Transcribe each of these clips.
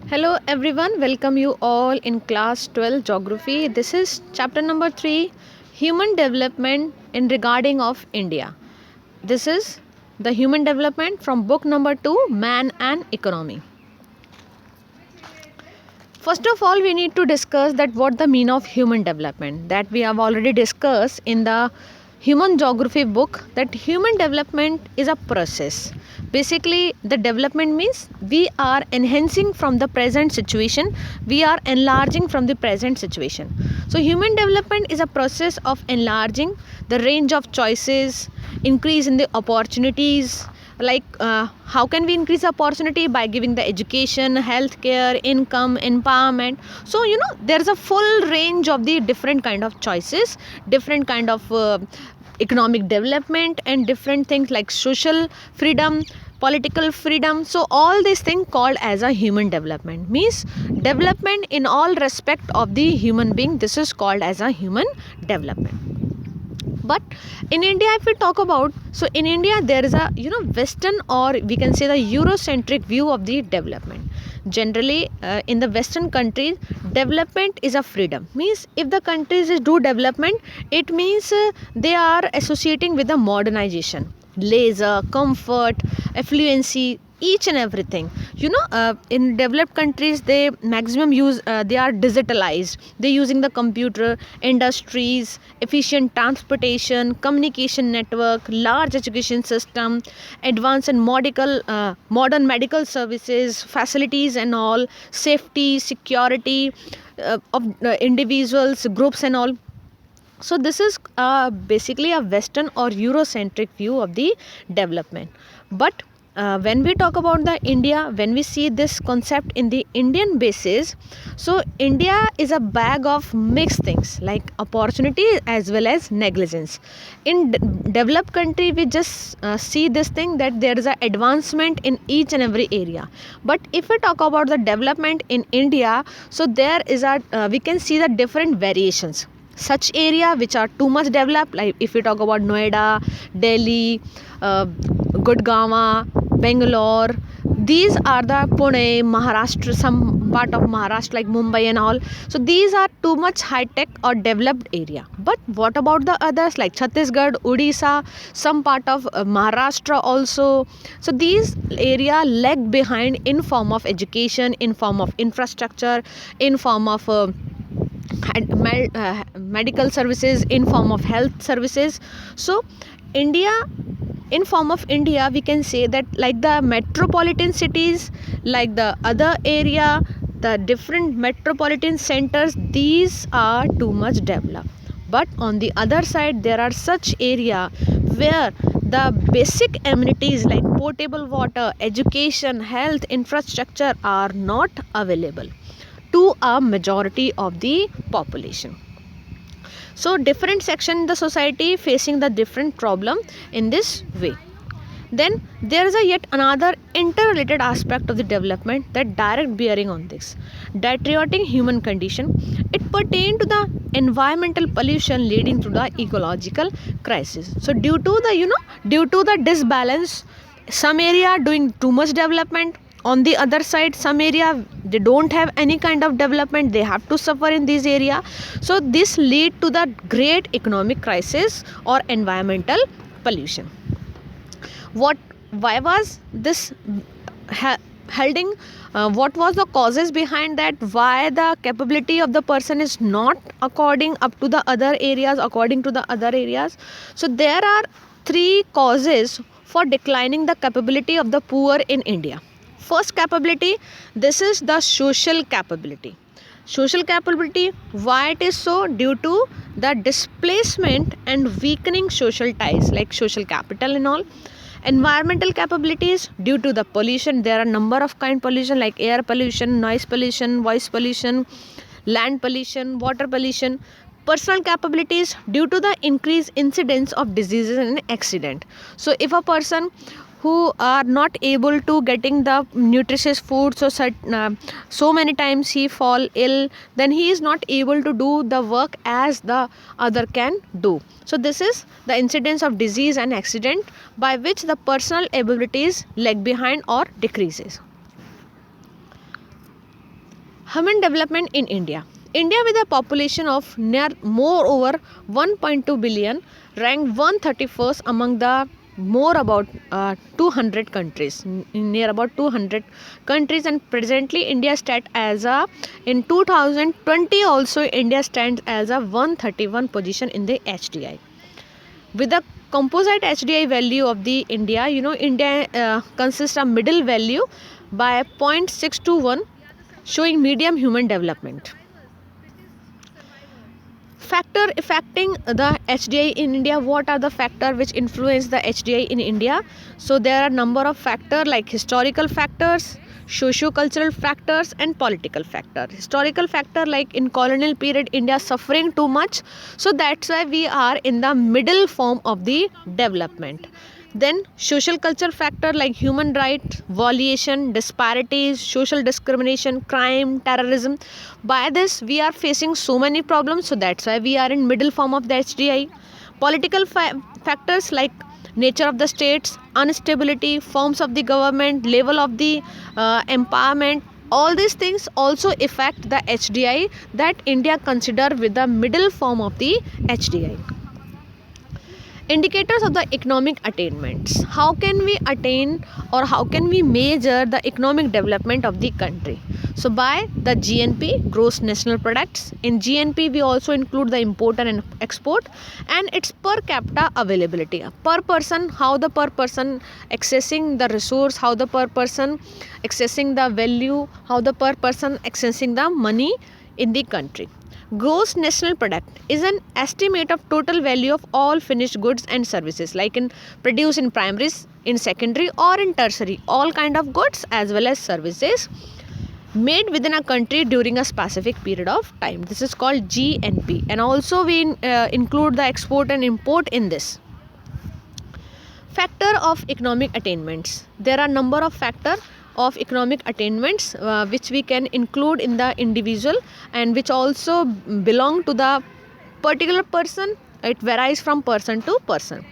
Hello everyone, welcome you all in class 12 geography. This is chapter number 3, human development in regarding of India. This is the human development from book number 2, man and economy. First of all, we need to discuss that what the mean of human development, that we have already discussed in the human geography book, that human development is a process. Basically, the development means we are enhancing from the present situation, we are enlarging from the present situation. So human development is a process of enlarging the range of choices, increase in the opportunities, like how can we increase opportunity? By giving the education, healthcare, income, empowerment. So there's a full range of the different kind of choices, different kind of economic development, and different things like social freedom, political freedom. So all these things called as a human development, means development in all respect of the human being. This is called as a human development. But in India, if we talk about, so in India there is a western, or we can say the Eurocentric view of the development. Generally in the western countries, development is a freedom, means if the countries do development, it means they are associating with the modernization, leisure, comfort, affluency, each and everything. In developed countries, they maximum use, they are digitalized, they using the computer, industries, efficient transportation, communication network, large education system, advanced and modern medical services, facilities and all, safety, security of individuals, groups and all. So this is basically a western or Eurocentric view of the development. But when we talk about the India, when we see this concept in the Indian basis, so India is a bag of mixed things like opportunity as well as negligence. In developed country, we just see this thing that there is an advancement in each and every area. But if we talk about the development in India, so there is a we can see the different variations. Such area which are too much developed, like if we talk about Noida, Delhi, Gurgaon, Bangalore, these are the Pune, Maharashtra, some part of Maharashtra like Mumbai and all. So these are too much high tech or developed area. But what about the others like Chhattisgarh, Odisha, some part of Maharashtra also? So these area lag behind in form of education, in form of infrastructure, in form of medical services, in form of health services. So India, in form of India, we can say that like the metropolitan cities, like the other area, the different metropolitan centers, these are too much developed. But on the other side, there are such area where the basic amenities like potable water, education, health, infrastructure are not available to a majority of the population. So different section in the society facing the different problem in this way. Then there is a yet another interrelated aspect of the development that direct bearing on this, deteriorating human condition. It pertains to the environmental pollution leading to the ecological crisis. So due to the disbalance, some area doing too much development, on the other side some area they don't have any kind of development, they have to suffer in this area. So this lead to the great economic crisis or environmental pollution. Why was this holding? What was the causes behind that? Why the capability of the person is not according up to the other areas, according to the other areas? So there are 3 causes for declining the capability of the poor in India. First capability, this is the social capability. Social capability, why it is so? Due to the displacement and weakening social ties like social capital and all. Environmental capabilities, due to the pollution, there are number of kind pollution like air pollution, noise pollution, voice pollution, land pollution, water pollution. Personal capabilities, due to the increased incidence of diseases and accident. So if a person who are not able to getting the nutritious food, so many times he fall ill, then he is not able to do the work as the other can do. So this is the incidence of disease and accident by which the personal abilities lag behind or decreases. Human development in India. India, with a population of near more over 1.2 billion, ranked 131st among the more about 200 countries, near about 200 countries, and presently India stands as a, in 2020 also India stands as a 131 position in the HDI. With the composite HDI value of the India, India consists of middle value by 0.621, showing medium human development. Factor affecting the HDI in India. What are the factors which influence the HDI in India? So there are number of factors like historical factors, socio-cultural factors, and political factors. Historical factor, like in colonial period India suffering too much, so that's why we are in the middle form of the development. Then social culture factor like human rights violation, disparities, social discrimination, crime, terrorism. By this we are facing so many problems, so that's why we are in middle form of the HDI. Political factors like nature of the states, instability, forms of the government, level of the empowerment, all these things also affect the HDI that India consider with the middle form of the HDI. Indicators of the economic attainments. How can we attain or how can we measure the economic development of the country? So by the GNP, gross national products. In GNP we also include the import and export, and its per capita availability. Per person, how the per person accessing the resource, how the per person accessing the value, how the per person accessing the money in the country. Gross national product is an estimate of total value of all finished goods and services, like in produced in primaries, in secondary, or in tertiary, all kind of goods as well as services made within a country during a specific period of time. This is called GNP, and also we include the export and import in this. Factor of economic attainments. There are number of factor of economic attainments which we can include in the individual and which also belong to the particular person. It varies from person to person.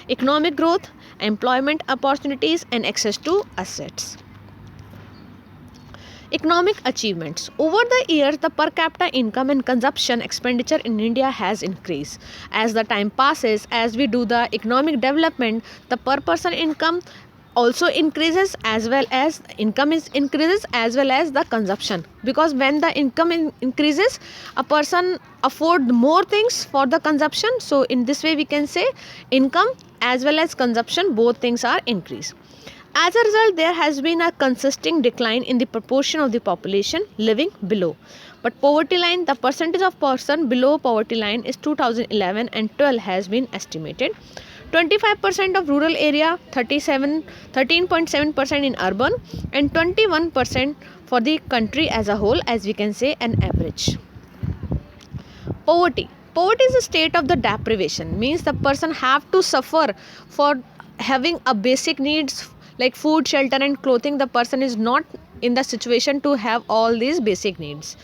Economic growth, employment opportunities, and access to assets. Economic achievements. Over the years, the per capita income and consumption expenditure in India has increased. As the time passes, as we do the economic development, the per person income also increases as well as income is increases as well as the consumption, because when the income increases, a person afford more things for the consumption. So in this way we can say income as well as consumption, both things are increased. As a result, there has been a consistent decline in the proportion of the population living below but poverty line. The percentage of person below poverty line is 2011 and 12 has been estimated. 25% of rural area, 13.7% in urban, and 21% for the country as a whole, as we can say an average. Poverty. Poverty is a state of the deprivation, means the person have to suffer for having a basic needs like food, shelter, and clothing. The person is not in the situation to have all these basic needs.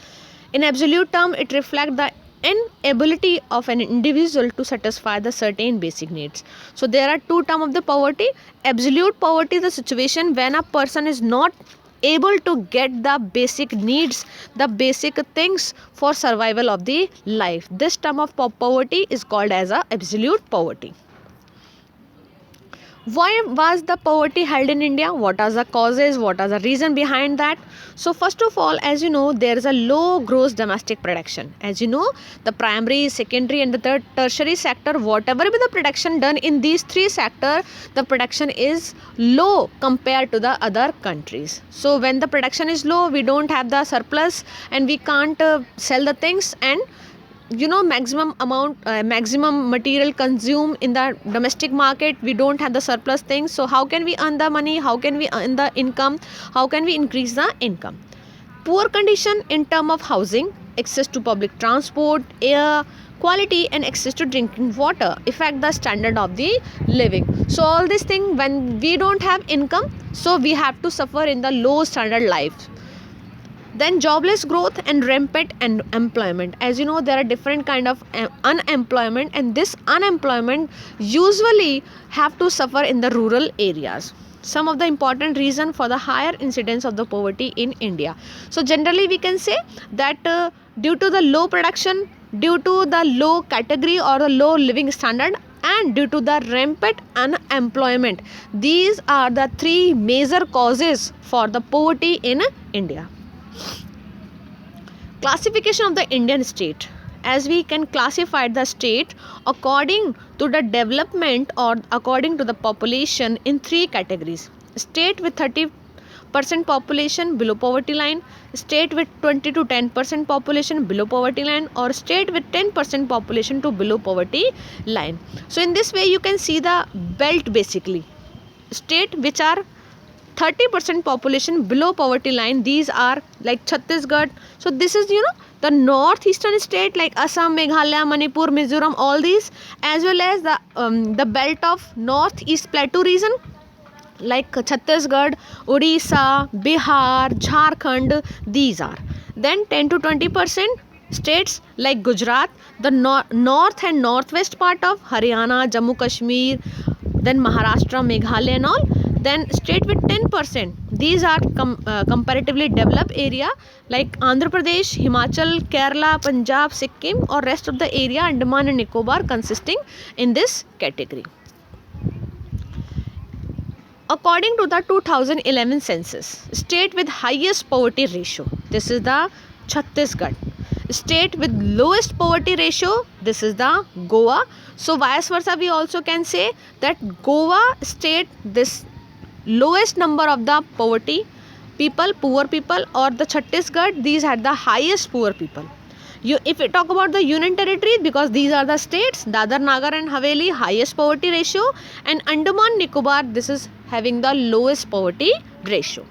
In absolute term, it reflects the inability of an individual to satisfy the certain basic needs. So there are two terms of the poverty. Absolute poverty is the situation when a person is not able to get the basic needs, the basic things for survival of the life. This term of poverty is called as a absolute poverty. Why was the poverty held in India? What are the causes? What are the reason behind that? So first of all, as you know, there is a low gross domestic production. As you know, the primary, secondary, and the tertiary sector, whatever be the production done in these three sectors, the production is low compared to the other countries. So when the production is low, we don't have the surplus and we can't sell the things, and maximum material consumed in the domestic market, we don't have the surplus things. So how can we earn the money, how can we earn the income, how can we increase the income? Poor condition in term of housing, access to public transport, air quality, and access to drinking water affect the standard of the living. So all these things, when we don't have income, so we have to suffer in the low standard life. Then jobless growth and rampant unemployment. As you know, there are different kind of unemployment, and this unemployment usually have to suffer in the rural areas. some of the important reason for the higher incidence of the poverty in India. So generally we can say that due to the low production, due to the low category or the low living standard, and due to the rampant unemployment, these are the three major causes for the poverty in India. Classification of the Indian state, as we can classify the state according to the development or according to the population in three categories: state with 30% population below poverty line, state with 20 to 10% population below poverty line, or state with 10% population to below poverty line. So in this way you can see the belt, basically state which are 30% population below poverty line. These are like Chhattisgarh. So this is the northeastern state like Assam, Meghalaya, Manipur, Mizoram, all these, as well as the belt of northeast plateau region like Chhattisgarh, Odisha, Bihar, Jharkhand. These are then 10 to 20% states like Gujarat, the north and northwest part of Haryana, Jammu Kashmir, then Maharashtra, Meghalaya and all. Then state with 10%, these are comparatively developed area like Andhra Pradesh, Himachal, Kerala, Punjab, Sikkim, or rest of the area Andaman and Nicobar consisting in this category. According to the 2011 census, state with highest poverty ratio, this is the Chhattisgarh. State with lowest poverty ratio, this is the Goa. So vice versa we also can say that Goa state this lowest number of the poverty people, poor people, or the Chhattisgarh, these had the highest poor people. If we talk about the union territory, because these are the states, Dadar, Nagar and Haveli, highest poverty ratio, and Andaman Nicobar, this is having the lowest poverty ratio.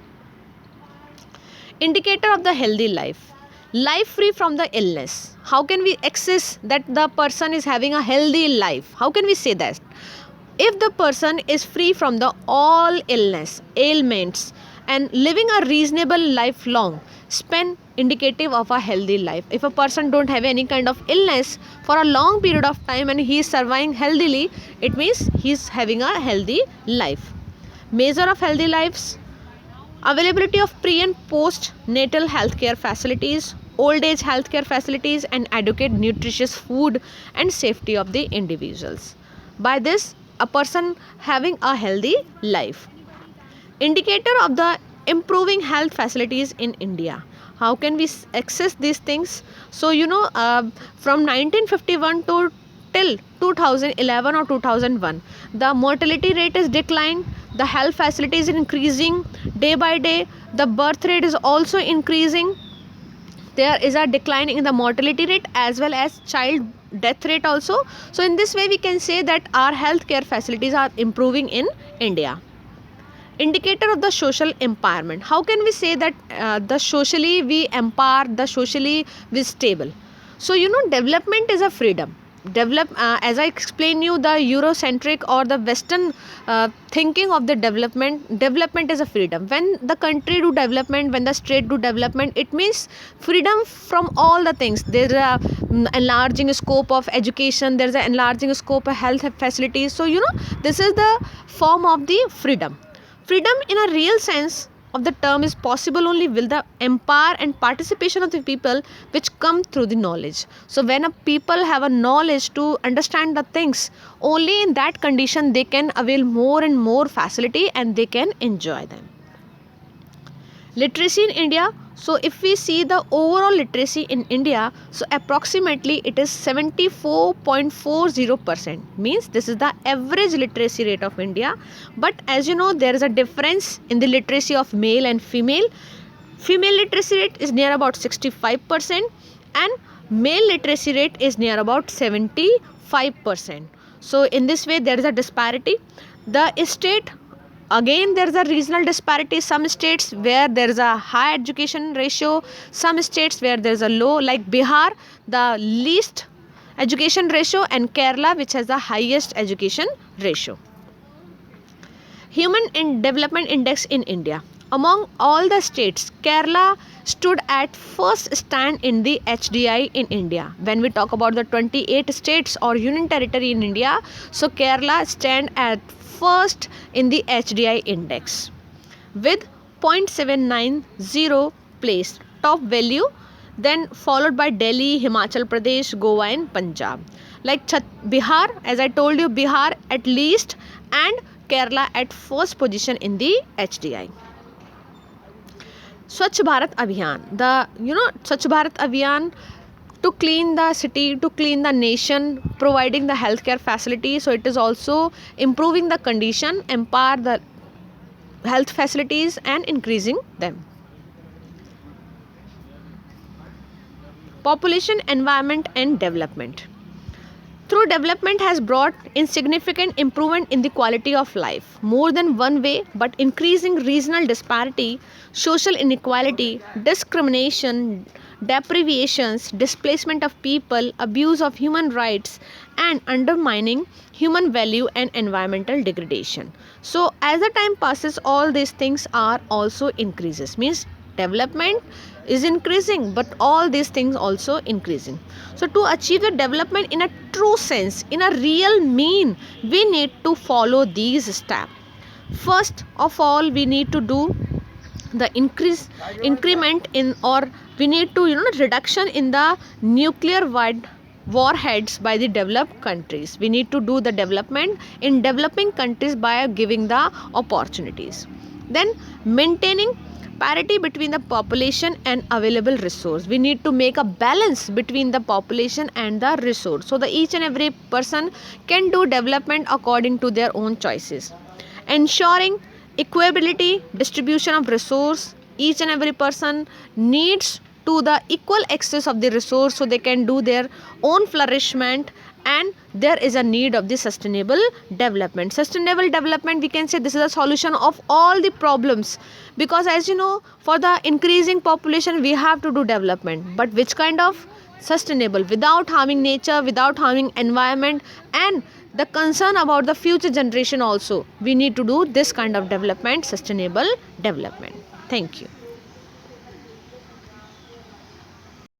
Indicator of the healthy life, life free from the illness. How can we access that the person is having a healthy life? How can we say that? If the person is free from the all illness, ailments, and living a reasonable life long, span indicative of a healthy life. If a person don't have any kind of illness for a long period of time and he is surviving healthily, it means he is having a healthy life. Measure of healthy lives: availability of pre and post natal healthcare facilities, old age healthcare facilities, and adequate nutritious food and safety of the individuals. By this, a person having a healthy life. Indicator of the improving health facilities in India. How can we access these things? So from 1951 to till 2011 or 2001, the mortality rate is declined, the health facilities is increasing day by day, the birth rate is also increasing, there is a decline in the mortality rate as well as child death rate also. So in this way we can say that our healthcare facilities are improving in India. Indicator of the social empowerment. How can we say that the socially we empower, the socially we stable? So development is a freedom. As I explained you, the Eurocentric or the Western thinking of the development is a freedom. When the country do development, when the state do development, it means freedom from all the things. There is a enlarging scope of education, there is an enlarging scope of health facilities. So this is the form of the freedom. Freedom in a real sense of the term is possible only with the empower and participation of the people which come through the knowledge. So when a people have a knowledge to understand the things, only in that condition they can avail more and more facility and they can enjoy them. Literacy in India. So if we see the overall literacy in India, so approximately it is 74.40%, means this is the average literacy rate of India. But as you know, there is a difference in the literacy of male and female. Female literacy rate is near about 65% and male literacy rate is near about 75%. So in this way there is a disparity. The state, again there is a regional disparity. Some states where there is a high education ratio, some states where there is a low, like Bihar, the least education ratio, and Kerala, which has the highest education ratio. Human Development Index in India. Among all the states, Kerala stood at first stand in the HDI in India. When we talk about the 28 states or union territory in India, so Kerala stand at first in the HDI index with 0.790 place, top value, then followed by Delhi, Himachal Pradesh, Goa and Punjab. Like Bihar, as I told you, Bihar at least, and Kerala at first position in the HDI. Swachh Bharat Abhiyan, Swachh Bharat Abhiyan, to clean the city, to clean the nation, providing the healthcare facility. So it is also improving the condition, empower the health facilities and increasing them. Population, environment and development. Through development has brought insignificant improvement in the quality of life, more than one way, but increasing regional disparity, social inequality, discrimination, deprivations, displacement of people, abuse of human rights, and undermining human value and environmental degradation. So as the time passes, all these things are also increases. Means development is increasing, but all these things also increasing. So to achieve the development in a true sense, in a real mean, we need to follow these steps. First of all, we need to do the increment in, or we need to reduction in the nuclear warheads by the developed countries. We need to do the development in developing countries by giving the opportunities. Then maintaining parity between the population and available resource. We need to make a balance between the population and the resource, so that each and every person can do development according to their own choices. Ensuring equability distribution of resource. Each and every person needs to the equal access of the resource, so they can do their own flourishment, and there is a need of the sustainable development. Sustainable development, we can say this is a solution of all the problems, because as you know, for the increasing population we have to do development, but which kind of sustainable, without harming nature, without harming environment, and the concern about the future generation also. We need to do this kind of development, sustainable development. Thank you.